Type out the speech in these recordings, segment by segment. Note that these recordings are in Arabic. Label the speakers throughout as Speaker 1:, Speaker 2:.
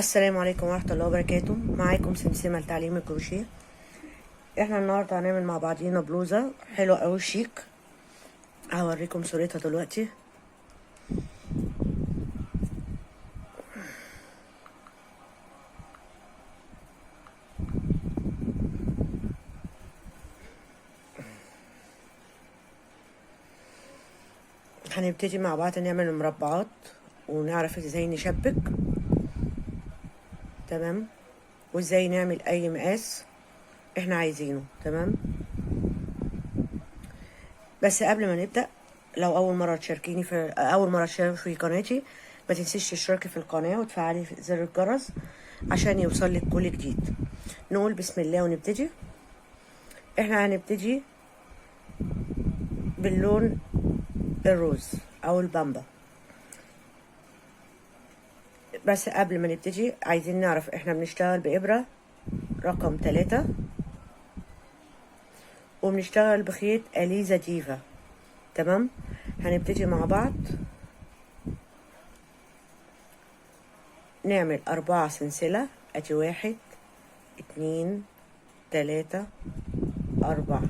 Speaker 1: السلام عليكم ورحمة الله وبركاته. معاكم سمسمة لتعليم الكروشيه. احنا النهاردة هنعمل مع بعضينا بلوزة حلوة اوي شيك. هوريكم صورتها دلوقتي. هنبتدي مع بعض نعمل المربعات ونعرف ازاي نشبك تمام، وازاي نعمل اي مقاس احنا عايزينه تمام. بس قبل ما نبدأ، لو اول مرة تشارك في قناتي، ما تنسيش تشتركي في القناة وتفعلي زر الجرس عشان يوصل لك كل جديد. نقول بسم الله ونبتدي. احنا هنبتدي باللون الروز او البامبا. بس قبل ما نبتدي عايزين نعرف احنا بنشتغل بإبرة رقم 3 وبنشتغل بخيط أليزا ديفا تمام. هنبتدي مع بعض نعمل 4 سلسلة. ادي 1 2 3 4.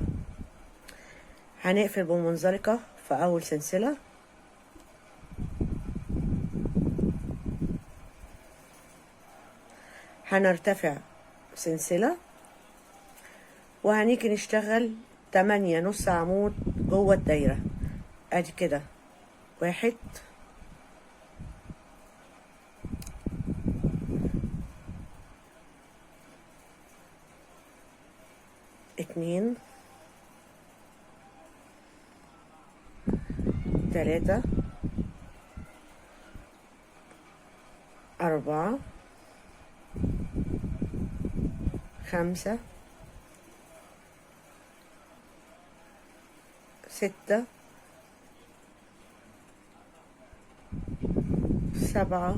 Speaker 1: هنقفل بمنزلقة في اول سلسلة، هنرتفع سلسلة وهنيجي نشتغل 8 نص عمود جوه الدايرة. ادي كده 1 2 3 4 5 6 7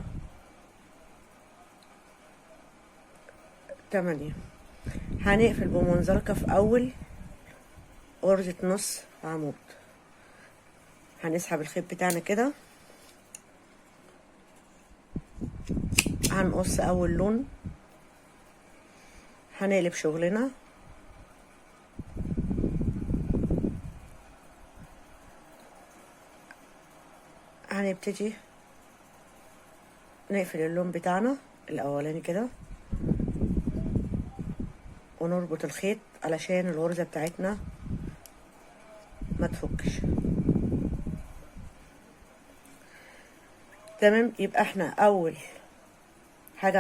Speaker 1: 8. هنقفل بمنزلقة في اول غرزة نص عمود. هنسحب الخيط بتاعنا كده، هنقص اول لون، هنقلب شغلنا هنبتدي نقفل اللون بتاعنا الاولاني كده ونربط الخيط علشان الغرزة بتاعتنا ما تفكش تمام. يبقى احنا اول حاجة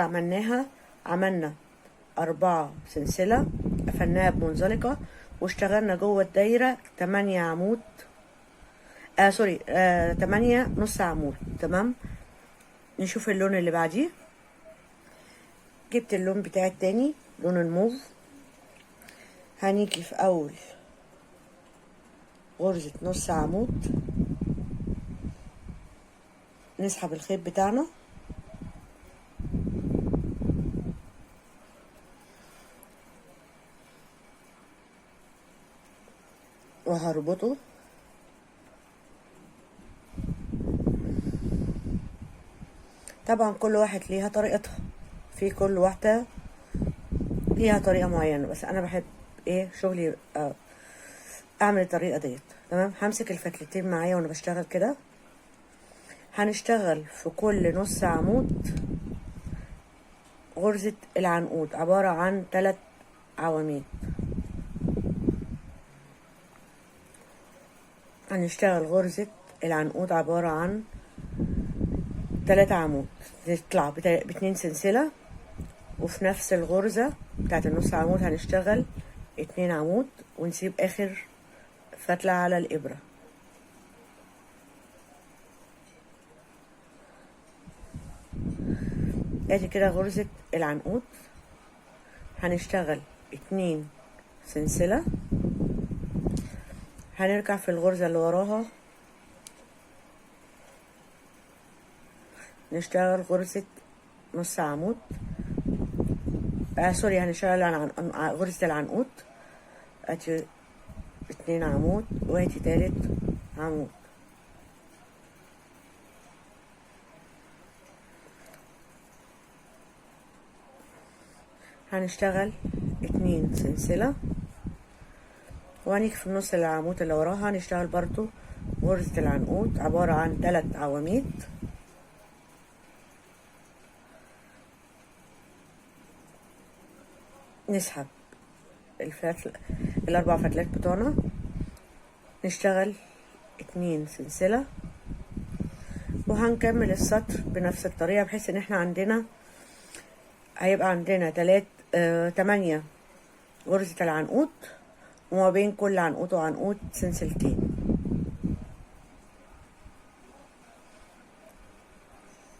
Speaker 1: عملنا 4 سلسلة، قفلناها بمنزلقة واشتغلنا جوه الدايرة 8 عمود 8 نص عمود تمام. نشوف اللون اللي بعديه. جبت اللون بتاعي التاني، لون الموف. هنيجي في اول غرزة نص عمود نسحب الخيط بتاعنا وهربطه طبعا. كل واحد ليها طريقتها، في كل واحدة ليها طريقة معينة، بس انا بحب شغلي اعمل الطريقة ديت تمام. همسك الفتلتين معايا وانا بشتغل كده. هنشتغل في كل نص عمود غرزة العنقود عبارة عن 3 عواميد. هنشتغل غرزة العنقود عبارة عن 3 عمود، تطلع ب2 سلسلة، وفي نفس الغرزة بتاعت النص عمود هنشتغل 2 عمود ونسيب اخر فتلة على الابرة. ادي كده غرزة العنقود. هنشتغل 2 سلسلة، هنرجع في الغرزة اللي وراها نشتغل غرزة نص عمود هنشتغل غرزة العنقود. ادي 2 عمود وادي 3 عمود. هنشتغل 2 سلسلة، وهنيجي في النص العمود اللي وراها هنشتغل برضو غرزة العنقود عبارة عن 3 عواميد. نسحب الأربع فتلات بتوعنا، نشتغل 2 سلسلة، وهنكمل السطر بنفس الطريقة، بحيث ان احنا عندنا هيبقى عندنا 8 غرزة العنقود، وما بين كل عنقود وعنقود سلسلتين.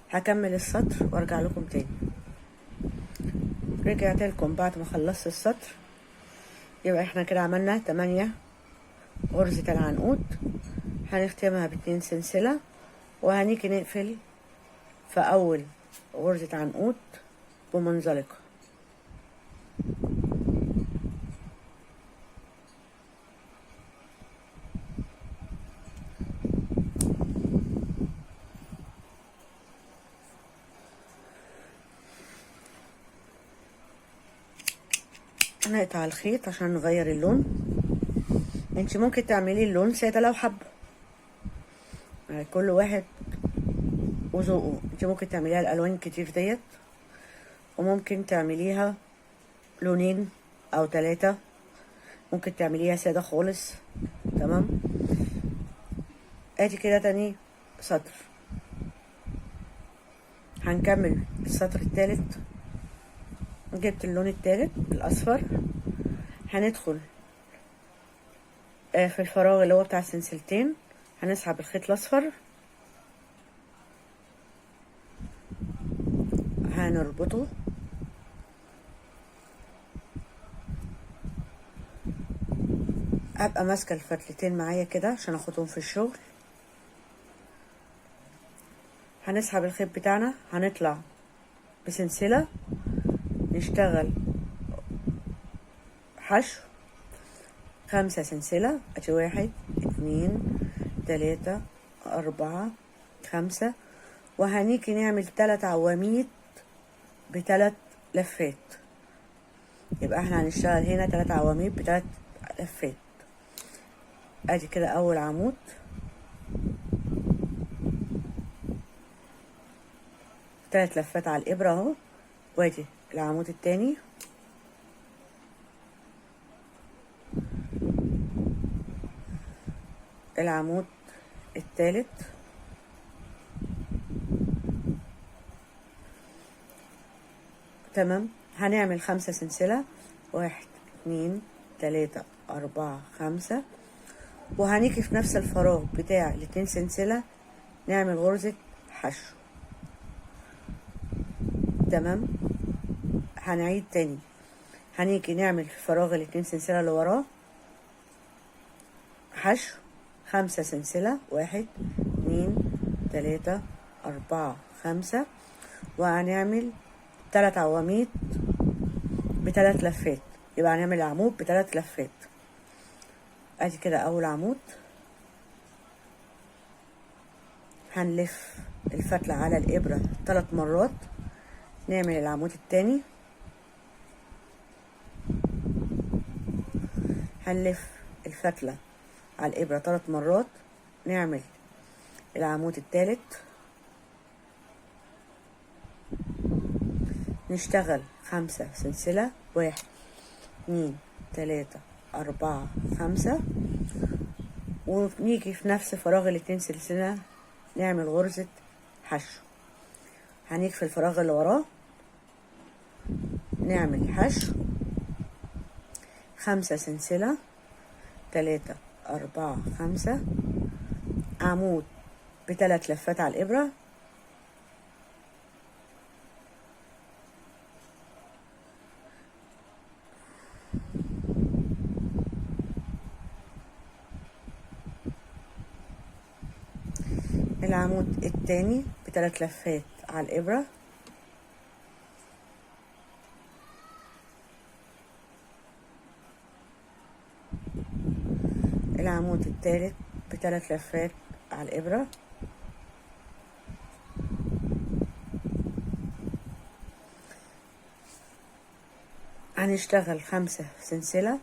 Speaker 1: هكمل السطر وارجع لكم تاني. رجعت لكم بعد ما خلصت السطر. يبقى احنا كده عملنا 8 غرزة العنقود، هنختمها ب2 سلسلة، وهنيجي نقفل في اول غرزة عنقود بمنزلقة. هنقطع الخيط عشان نغير اللون. انت ممكن تعملي اللون سادة لو حابة، يعني كل واحد وذوقه. انت ممكن تعمليها الالوان كتير ديت، وممكن تعمليها لونين او 3، ممكن تعمليها سادة خالص. تمام. ادي كده تاني سطر. هنكمل السطر التالت. جبت اللون التالت الاصفر، هندخل في الفراغ اللي هو بتاع السلسلتين، هنسحب الخيط الاصفر، هنربطه ابقى ماسكه الفتلتين معايا كده عشان اخدهم في الشغل. هنسحب الخيط بتاعنا، هنطلع بسلسله، نشتغل حشو 5 سلسله. ادي 1 2 3 4 5، وهنيجي نعمل 3 عواميد ب3 لفات. يبقى احنا هنشتغل هنا 3 عواميد ب3 لفات. ادي كده اول عمود، ثلاث لفات على الابره اهو، وادي العمود التاني، العمود التالت، تمام. هنعمل 5 سلسله، 1 2 3 4 5، وهنيجي في نفس الفراغ بتاع ال2 سلسله نعمل غرزه حشو. تمام. هنعيد تاني، هنيجي نعمل في فراغ ال2 سلسله اللي وراه حشو 5 سلسله، 1 2 3 4 5، وهنعمل 3 عواميد ب3 لفات. يبقى هنعمل عمود ب3 لفات. ادي كده اول عمود، هنلف الفتله على الابره 3 مرات، نعمل العمود التاني، هنلف الفتله على الابره 3 مرات، نعمل العمود التالت، نشتغل 5 سلسله، 1 2 3 4 5، ونيجي في نفس فراغ ال2 سلسله نعمل غرزه حشو. هنيجي في الفراغ اللي وراه نعمل حشو 5 سلسله، 3 4 5، عمود ب3 لفات على الابره، العمود التاني ب3 لفات على الابره، العمود التالت ب3 لفات على الابره، هنشتغل 5 سلسلة،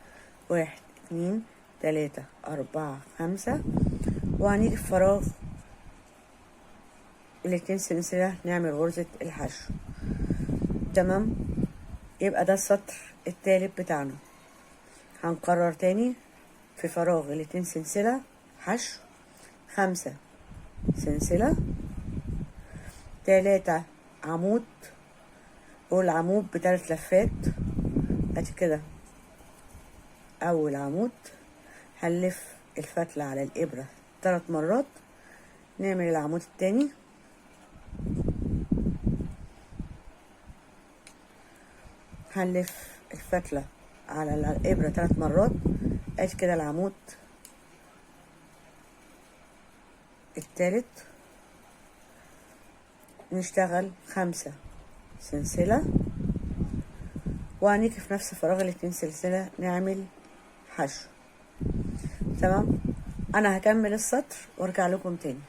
Speaker 1: 1 2 3 4 5، وهنيجي في فراغ ال2 سلسلة نعمل غرزة الحشو. تمام، يبقى ده السطر التالت بتاعنا. هنكرر تاني في فراغ ال2 سلسلة حشو، 5 سلسلة، 3 عمود، والعمود ب3 لفات. ادي كده اول عمود، هنلف الفتلة على الابرة 3 مرات، نعمل العمود التاني، هنلف الفتلة على الابرة 3 مرات. ادي كده العمود التالت. نشتغل 5 سلسلة، وهنيجي في نفس فراغ ال2 سلسلة نعمل حشو. تمام، انا هكمل السطر وارجع لكم تاني.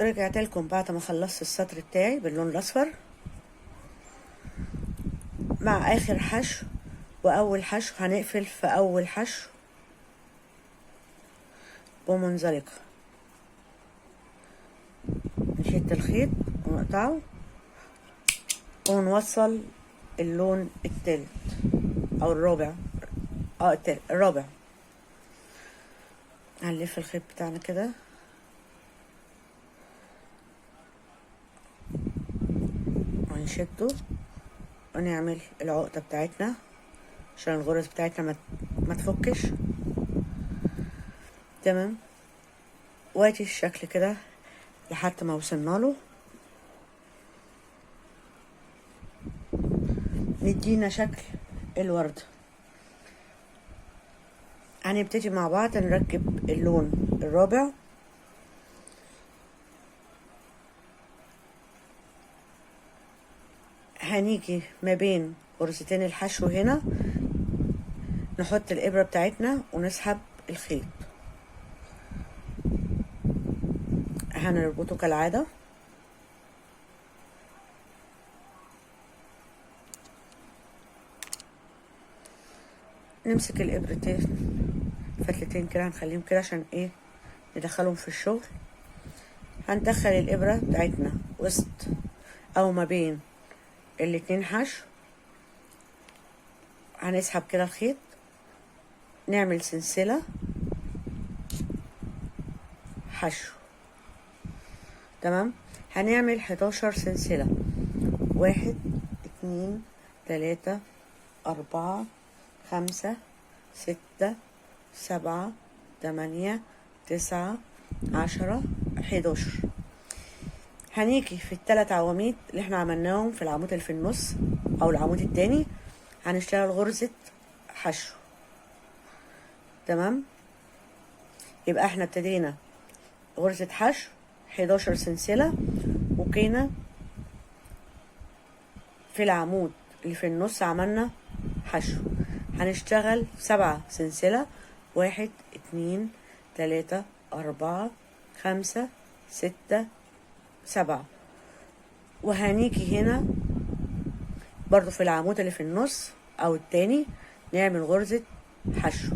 Speaker 1: رجعت لكم بعد ما خلصت السطر بتاعي باللون الاصفر مع اخر حشو واول حشو. هنقفل في اول حشو بمنزلقة، نشد الخيط ونقطعه ونوصل اللون التالت او الرابع، الرابع. هنلف الخيط بتاعنا كده ونشده ونعمل العقدة بتاعتنا عشان الغرز بتاعتنا ما تفكش. تمام، وادي الشكل كده لحد ما وصلنا له. ندينا شكل الوردة. هنبتدي مع بعض نركب اللون الرابع. هنيجي ما بين غرزتين الحشو هنا، نحط الإبرة بتاعتنا ونسحب الخيط. هنربطه كالعادة. نمسك الإبرتين فتلتين كده، هنخليهم كده عشان ايه ندخلهم في الشغل. هندخل الإبرة بتاعتنا وسط أو ما بين ال2 حشو، هنسحب كده الخيط، نعمل سلسلة حشو. تمام، هنعمل 11 سلسلة، 1 2 3 4 5 6 7 8 9 10 11. هنيجي في ال3 عواميد اللي احنا عملناهم في العمود اللي في النص او العمود التاني، هنشتغل غرزة حشو. تمام، يبقى احنا ابتدينا غرزة حشو 11 سلسلة، وكينا في العمود اللي في النص عملنا حشو. هنشتغل 7 سلسلة، 1 2 3 4 5 6 7. وهنيجي هنا برضو في العمود اللي في النص او التاني نعمل غرزة حشو.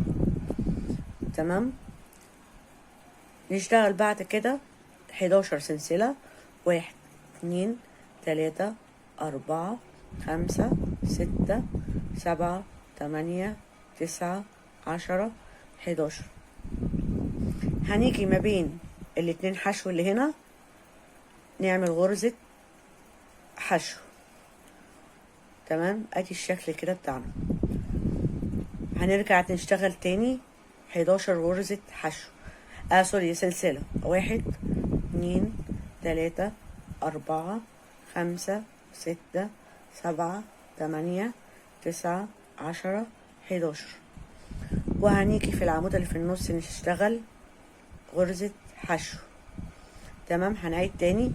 Speaker 1: تمام، نشتغل بعد كده 11 سلسلة، 1 2 3 4 5 6 7 8 9 10 11. هنيجي ما بين ال2 حشو اللي هنا نعمل غرزة حشو. تمام، ادي الشكل كده بتاعنا. هنرجع نشتغل تاني 11 غرزة حشو، سوري سلسلة، 1 2 3 4 5 6 7 8 9 10 11. وهنيجي في العمود اللي في النص نشتغل غرزة حشو. تمام، هنعيد تاني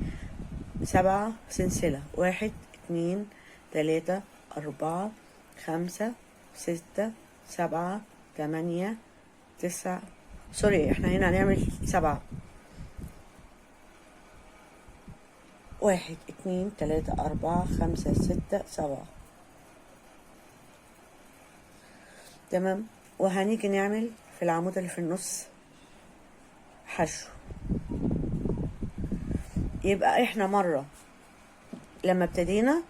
Speaker 1: 7 سلسلة، 1 2 3 4 5 6 7 8 9. سوري، احنا هنا هنعمل 7، 1 2 3 4 5 6 7. تمام. وهنيجي نعمل في العمود اللي في النص حشو. يبقى احنا مرة لما ابتدينا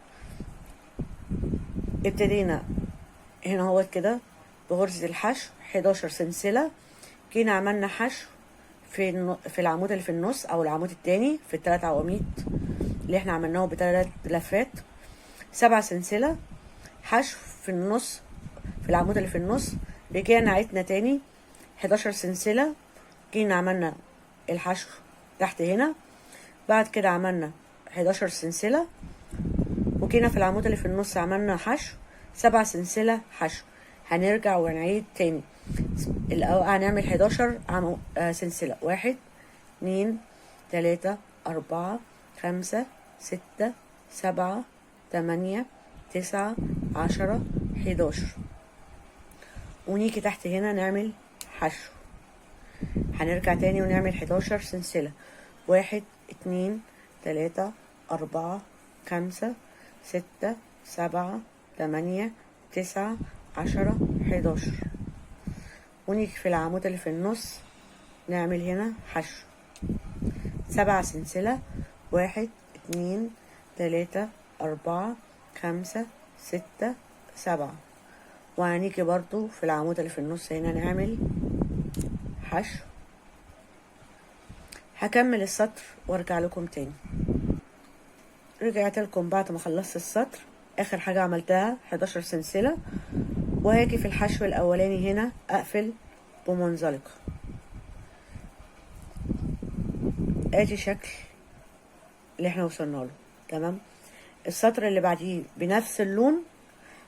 Speaker 1: هنا هو كده بغرزة الحشو 11 سلسلة. جينا عملنا حشو في العمود اللي في النص او العمود التاني في الثلاث عواميد اللي احنا عملناه بثلاث لفات، 7 سلسلة حشو في النص في العمود اللي في النص. رجعنا عدنا تاني 11 سلسلة، جينا عملنا الحشو تحت هنا. بعد كده عملنا 11 سلسلة وجينا في العمود اللي في النص عملنا حشو 7 سلسلة حشو. هنرجع ونعيد تاني. هنعمل 11 سلسلة، 1 2 3 4 5 6 7 8 9 10 11. ونيجي تحت هنا نعمل حشو. هنرجع تاني ونعمل 11 سلسلة، 1 2 3 4 5 6 7 8 9 10 11. ونيجي في العمود اللي في النص نعمل هنا حشو 7 سلسلة، 1 2 3 4 5 6 7. وهنيجي برضو في العمود اللي في النص هنا نعمل حشو. هكمل السطر وارجع لكم تاني. رجعت لكم بعد ما خلصت السطر، اخر حاجة عملتها 11 سلسلة، وهاجي في الحشو الاولاني هنا اقفل بمنزلقة. ادي شكل اللي احنا وصلنا له. تمام. السطر اللي بعديه بنفس اللون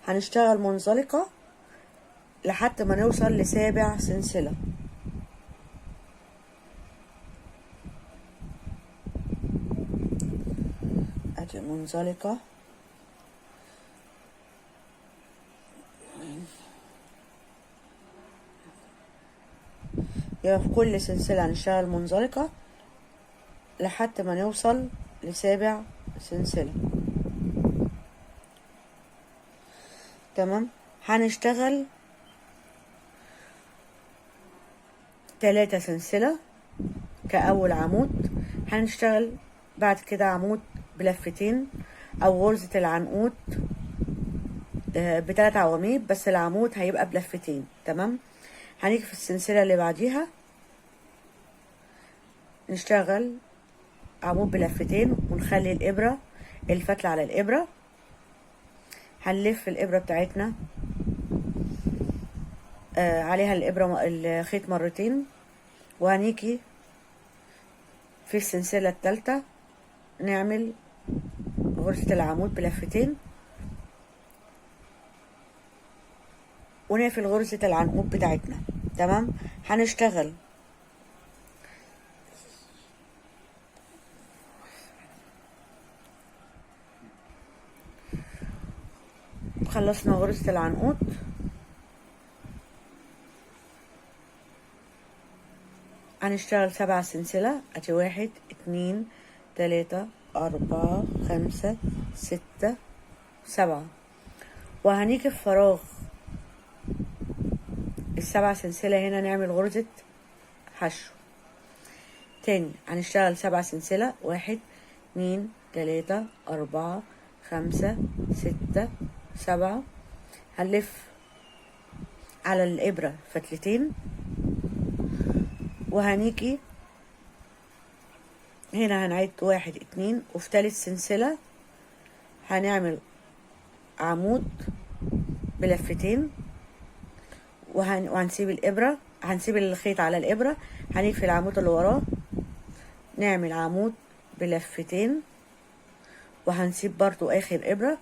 Speaker 1: هنشتغل منزلقة لحد ما نوصل ل7 سلسلة. ادي منزلقة، يبقى في كل سلسلة هنشتغل منزلقة لحد ما نوصل ل7 سلسلة. تمام. هنشتغل 3 سلسلة كأول عمود. هنشتغل بعد كده عمود بلفتين او غرزة العنقود ب3 عواميد، بس العمود هيبقى بلفتين. تمام. هنيجي في السلسلة اللي بعديها نشتغل عمود بلفتين ونخلي الإبرة الفتلة على الإبرة. هنلف الإبرة بتاعتنا عليها الخيط مرتين، وهنيجي في السلسلة الثالثة نعمل غرزة العمود بلفتين ونقفل غرزة العنقود بتاعتنا. تمام. هنشتغل خلصنا غرزة العنقود. هنشتغل 7 سلسلة. ادي 1 2 3 4 5 6 7. وهنيجي في فراغ ال7 سلسلة هنا نعمل غرزة حشو تاني. هنشتغل 7 سلسلة، 1 2 3 4 5 6 7. هنلف على الإبرة فتلتين، وهنيجي هنا هنعد 1 2، وفي تالت سلسلة هنعمل عمود بلفتين وهنسيب الإبرة، هنسيب الخيط على الإبرة. هنيجي في العمود اللي وراه نعمل عمود بلفتين وهنسيب برضو آخر إبرة.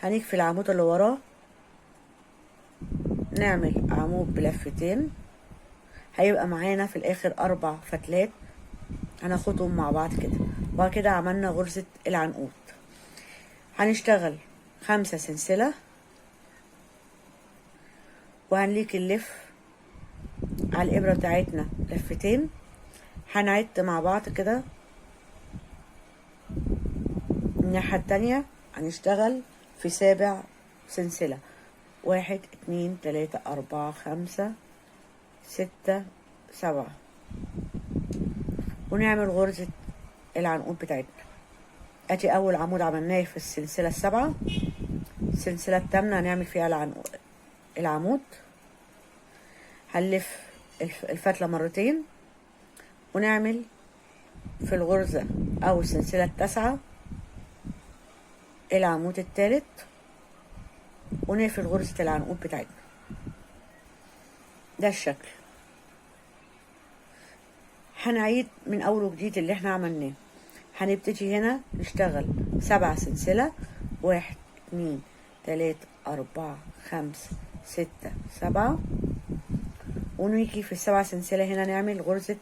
Speaker 1: هنيجي في العمود اللي وراه نعمل عمود بلفتين. هيبقى معانا في الآخر 4 فتلات هناخدهم مع بعض كده. وبعد كده عملنا غرزة العنقود. هنشتغل 5 سلسلة وهنليك اللف على الإبرة بتاعتنا لفتين. هنعد مع بعض كده. الناحية التانية هنشتغل في 7 سلسلة، 1 2 3 4 5 6 7 ونعمل غرزة العنقود بتاعتنا. ادي اول عمود عملناه في السلسلة السابعة. السلسلة الثامنة هنعمل فيها العمود. هنلف الفتلة مرتين ونعمل في الغرزة او السلسلة التاسعة العمود الثالث ونقفل غرزة العنقود بتاعتنا. ده الشكل. هنعيد من اول وجديد اللي احنا عملناه. هنبتدي هنا نشتغل 7 سلسلة، 1 2 3 4 5 6 7 ونيجي في ال7 سلسلة هنا نعمل غرزة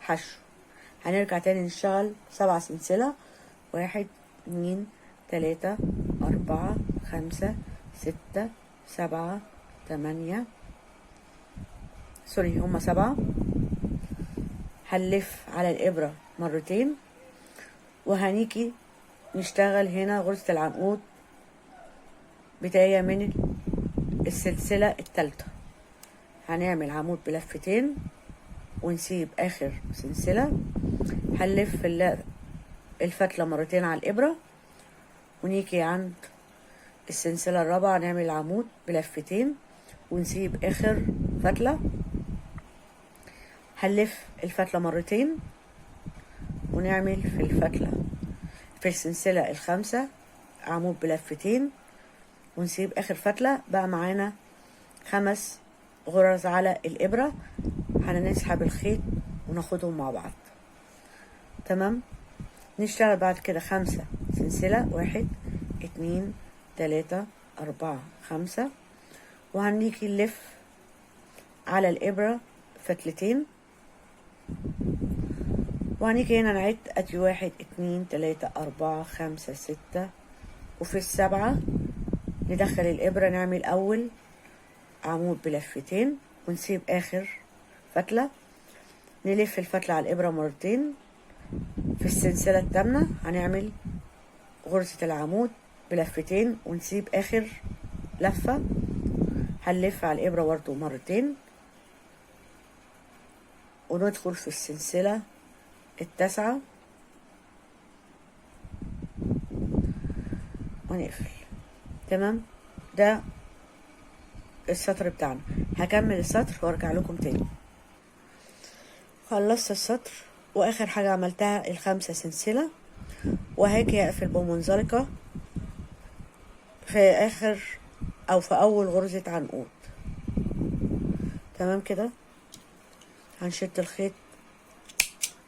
Speaker 1: حشو. هنرجع تاني نشتغل 7 سلسلة، 1 2 3 4 5 6 7 8 سوري هما 7. هنلف على الإبرة مرتين وهنيجي نشتغل هنا غرزة العنقود بداية من السلسلة الثالثة. هنعمل عمود بلفتين ونسيب آخر سلسلة. هنلف الفتلة مرتين على الإبرة ونيجي عند السلسلة الرابعة نعمل العمود بلفتين ونسيب آخر فتلة. هنلف الفتلة مرتين ونعمل في السلسلة الخامسة عمود بلفتين ونسيب آخر فتلة. بقى معانا 5 غرز على الإبرة. هنسحب الخيط وناخدهم مع بعض. تمام. نشتغل بعد كده 5 سلسلة، 1 2 3 4 5 وهنيجي نلف على الإبرة فتلتين وهنيجي هنا نعد. ادي 1 2 3 4 5 6 وفي ال7 ندخل الإبرة نعمل أول عمود بلفتين ونسيب آخر فتلة. نلف الفتلة على الإبرة مرتين. في السلسلة الثامنة هنعمل غرزة العمود بلفتين ونسيب آخر لفة. هنلف على الإبرة برضو مرتين وندخل في السلسلة التاسعة ونقفل. تمام. ده السطر بتاعنا. هكمل السطر وارجع لكم تاني. خلصت السطر واخر حاجة عملتها ال5 سلسلة وهاجي اقفل بمنزلقة في اخر او في اول غرزة عنقود. تمام كده. هنشد الخيط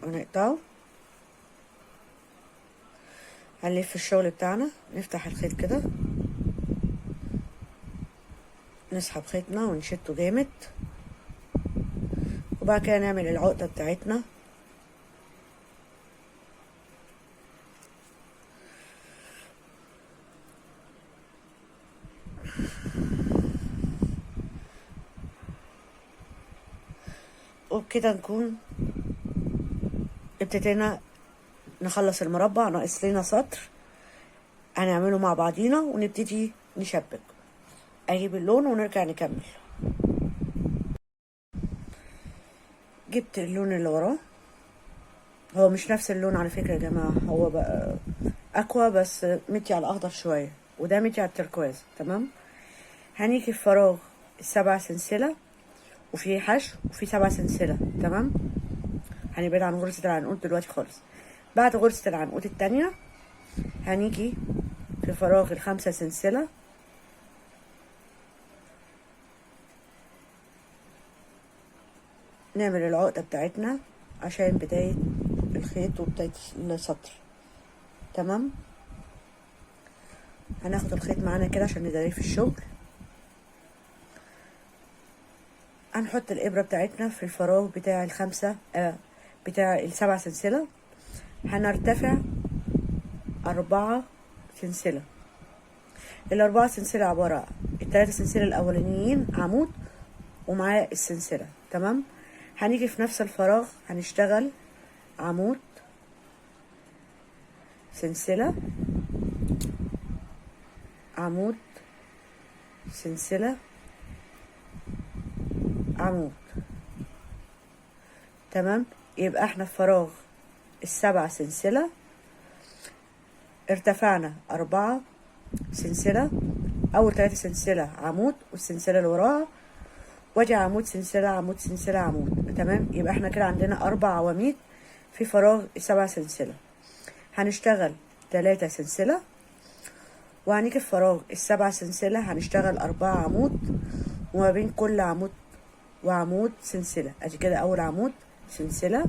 Speaker 1: ونقطعه. هنلف الشغل بتاعنا، نفتح الخيط كده، نسحب خيطنا ونشده جامد وبعد كده نعمل العقدة بتاعتنا. وبكده نكون ابتدينا نخلص المربع. ناقص لنا سطر هنعمله مع بعضينا ونبتدي نشبك. اجيب اللون ونرجع نكمل. جبت اللون اللي وراه. هو مش نفس اللون على فكرة يا جماعة، هو بقى اقوى بس متي على الاخضر شوية وده متي على التركواز. تمام. هنيجي في فراغ 7 سلسلة وفي حشو وفي 7 سلسلة. تمام. هنبعد عن غرزة العنقود دلوقتي خالص. بعد غرزة العنقود التانية هنيجي في فراغ ال5 سلسلة نعمل العقدة بتاعتنا عشان بداية الخيط وبداية السطر. تمام. هناخد الخيط معانا كده عشان نداريه في الشغل. هنحط الإبرة بتاعتنا في الفراغ بتاع بتاع ال7 سلسلة. هنرتفع 4 سلسلة. ال4 سلسلة عبارة ال3 سلسلة الأولانيين عمود ومعاه السلسلة. تمام. هنيجي في نفس الفراغ هنشتغل عمود سلسلة عمود سلسلة، عمود. تمام. يبقى احنا في فراغ ال7 سلسلة ارتفعنا 4 سلسلة، اول 3 سلسلة عمود والسلسلة اللي وراها، وادي عمود سلسلة عمود سلسلة عمود. تمام. يبقى احنا كده عندنا 4 عواميد في فراغ ال7 سلسلة. هنشتغل 3 سلسلة، وهنيجي في فراغ ال7 سلسلة هنشتغل 4 عمود، وما بين كل عمود وعمود سلسلة. ادي كده اول عمود سلسلة،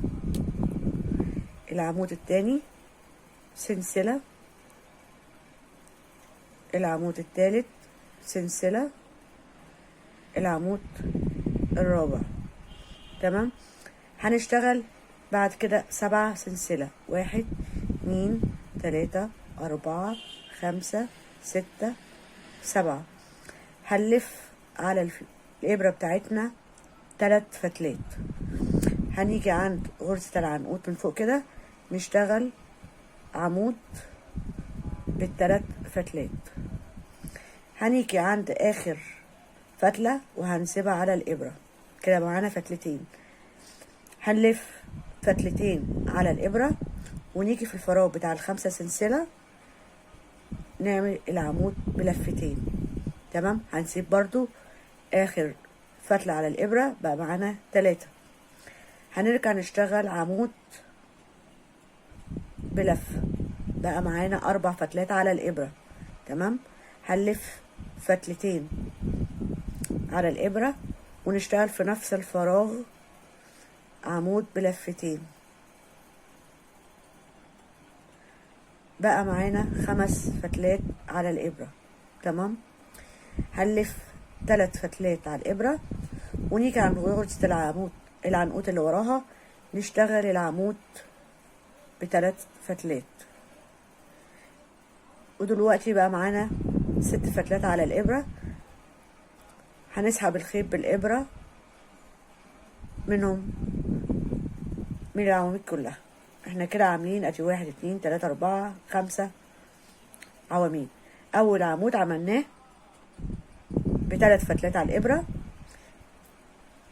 Speaker 1: العمود التاني سلسلة، العمود التالت سلسلة، العمود الرابع. تمام. هنشتغل بعد كده 7 سلسلة، 1 2 3 4 5 6 7. هنلف على الإبرة بتاعتنا 3 فتلات. هنيجي عند غرزة العنقود من فوق كده نشتغل عمود بال3 فتلات. هنيجي عند آخر فتلة وهنسيبها على الإبرة، كده معانا فتلتين. هنلف فتلتين على الإبرة ونيجي في الفراغ بتاع ال5 سلسلة نعمل العمود بلفتين. تمام. هنسيب برضو آخر فتلة على الإبرة، بقى معانا 3. هنرجع نشتغل عمود بلف، بقى معانا 4 فتلات على الإبرة. تمام. هنلف فتلتين على الإبرة ونشتغل في نفس الفراغ عمود بلفتين، بقى معانا 5 فتلات على الإبرة. تمام. هنلف 3 فتلات على الإبرة ونيجي عند غرزة العنقود اللي وراها نشتغل العمود ب3 فتلات. ودلوقتي بقى معانا 6 فتلات على الإبرة. هنسحب الخيط بالإبرة من العواميد كلها. احنا كده عاملين ادي 1 2 3 4 5 عواميد. اول عمود عملناه ب3 فتلات على الإبرة،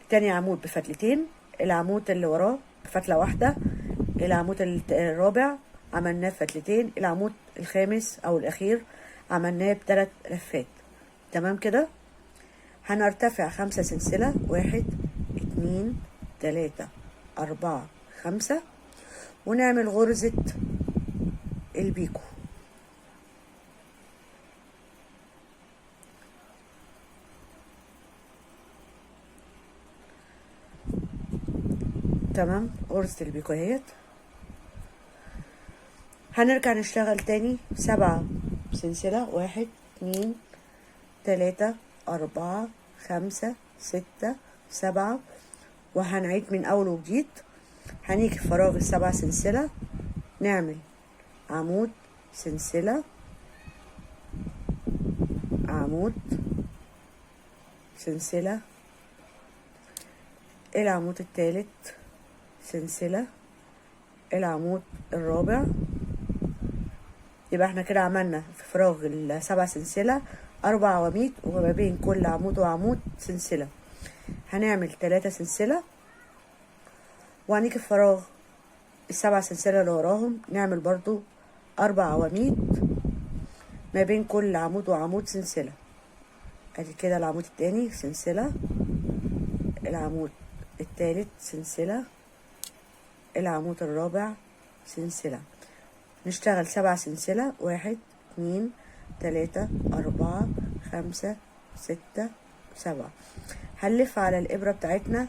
Speaker 1: تاني عمود بفتلتين، العمود اللي وراه بفتلة واحدة، العمود الرابع عملناه بفتلتين، العمود الخامس او الاخير عملناه ب3 لفات. تمام كده. هنرتفع 5 سلسلة، 1 2 3 4 5، ونعمل غرزة البيكو. تمام. غرزة البيكو اهيت. هنرجع نشتغل تاني 7 سلسلة، 1 2 3 4 5 6 7، وهنعيد من اول وجديد. هنيجي في فراغ ال7 سلسلة نعمل عمود سلسلة عمود سلسلة، العمود التالت سلسلة، العمود الرابع. يبقى احنا كده عملنا في فراغ ال7 سلسلة 4 عواميد، وما بين كل عمود وعمود سلسلة. هنعمل 3 سلسلة، وهنيجي في فراغ ال7 سلسلة اللي وراهم نعمل برضو 4 عواميد، ما بين كل عمود وعمود سلسلة. ادي كده العمود التاني سلسلة، العمود التالت سلسلة، العمود الرابع سلسلة. نشتغل 7 سلسلة، 1 2 3 4 5 6 7. هنلف على الإبرة بتاعتنا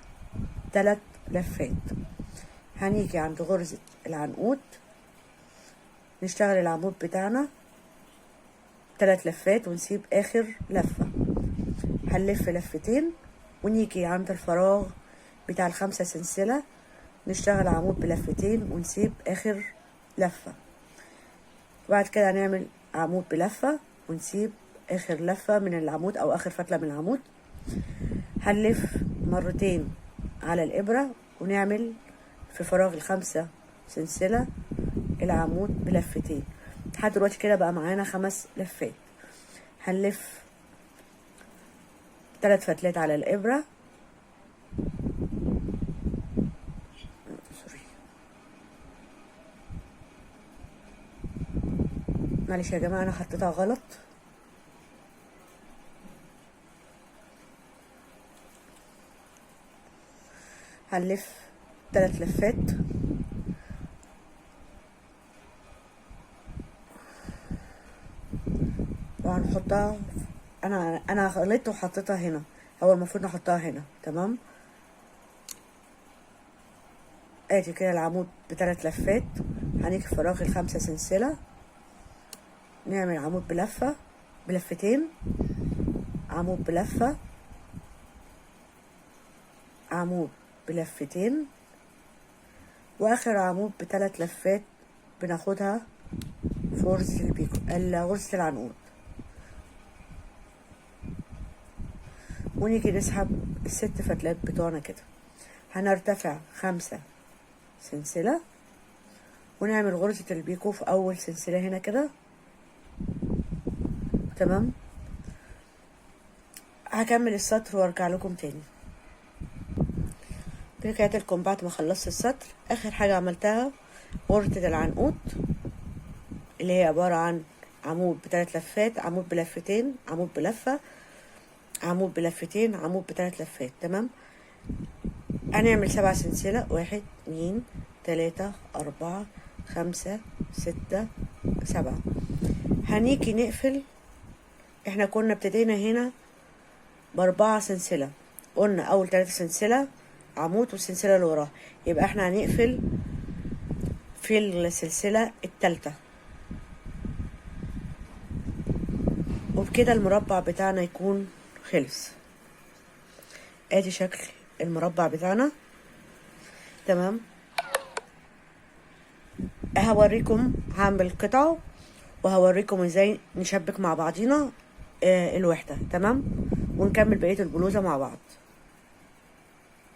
Speaker 1: 3 لفات. هنيجي عند غرزة العنقود نشتغل العمود بتاعنا 3 لفات ونسيب آخر لفة. هنلف لفتين ونيجي عند الفراغ بتاع ال5 سلسلة نشتغل عمود بلفتين ونسيب آخر لفة. وبعد كده هنعمل عمود بلفة ونسيب آخر لفة من العمود أو آخر فتلة من العمود. هنلف مرتين على الإبرة ونعمل في فراغ ال5 سلسلة العمود بلفتين. لحد دلوقتي كده بقى معانا 5 لفات. هنلف 3 فتلات على الابرة. سوري، معلش يا جماعة انا حطيتها غلط. هنلف 3 لفات وهنحطها. انا غلطت وحطيتها هنا، هو المفروض نحطها هنا. تمام، ادي كده العمود ب3 لفات. هنيجي في فراغ ال5 سلسلة، نعمل عمود بلفة بلفتين، عمود بلفة، عمود بلفتين، واخر عمود ب3 لفات بناخدها في غرزة البيكو غرزة العنقود، ونيجي نسحب ال6 فتلات بتوعنا كده. هنرتفع 5 سلسلة ونعمل غرزة البيكو في اول سلسلة هنا كده. تمام، هكمل السطر وارجع لكم تاني. رجعت لكم بعد ما خلصت السطر. اخر حاجة عملتها غرزة العنقود اللي هي عبارة عن عمود ب3 لفات، عمود بلفتين، عمود بلفة، عمود بلفتين، عمود ب3 لفات. تمام، هنعمل 7 سلسلة، 1 2 3 4 5 6 7. هنيجي نقفل. احنا كنا ابتدينا هنا ب4 سلسلة، قلنا اول 3 سلسلة عمود والسلسلة اللي وراها، يبقى احنا هنقفل في السلسلة التالتة، وبكده المربع بتاعنا يكون خلص. ادي شكل المربع بتاعنا. تمام، هوريكم، هعمل قطعة وهوريكم ازاي نشبك مع بعضينا الوحدة. تمام، ونكمل بقية البلوزة مع بعض.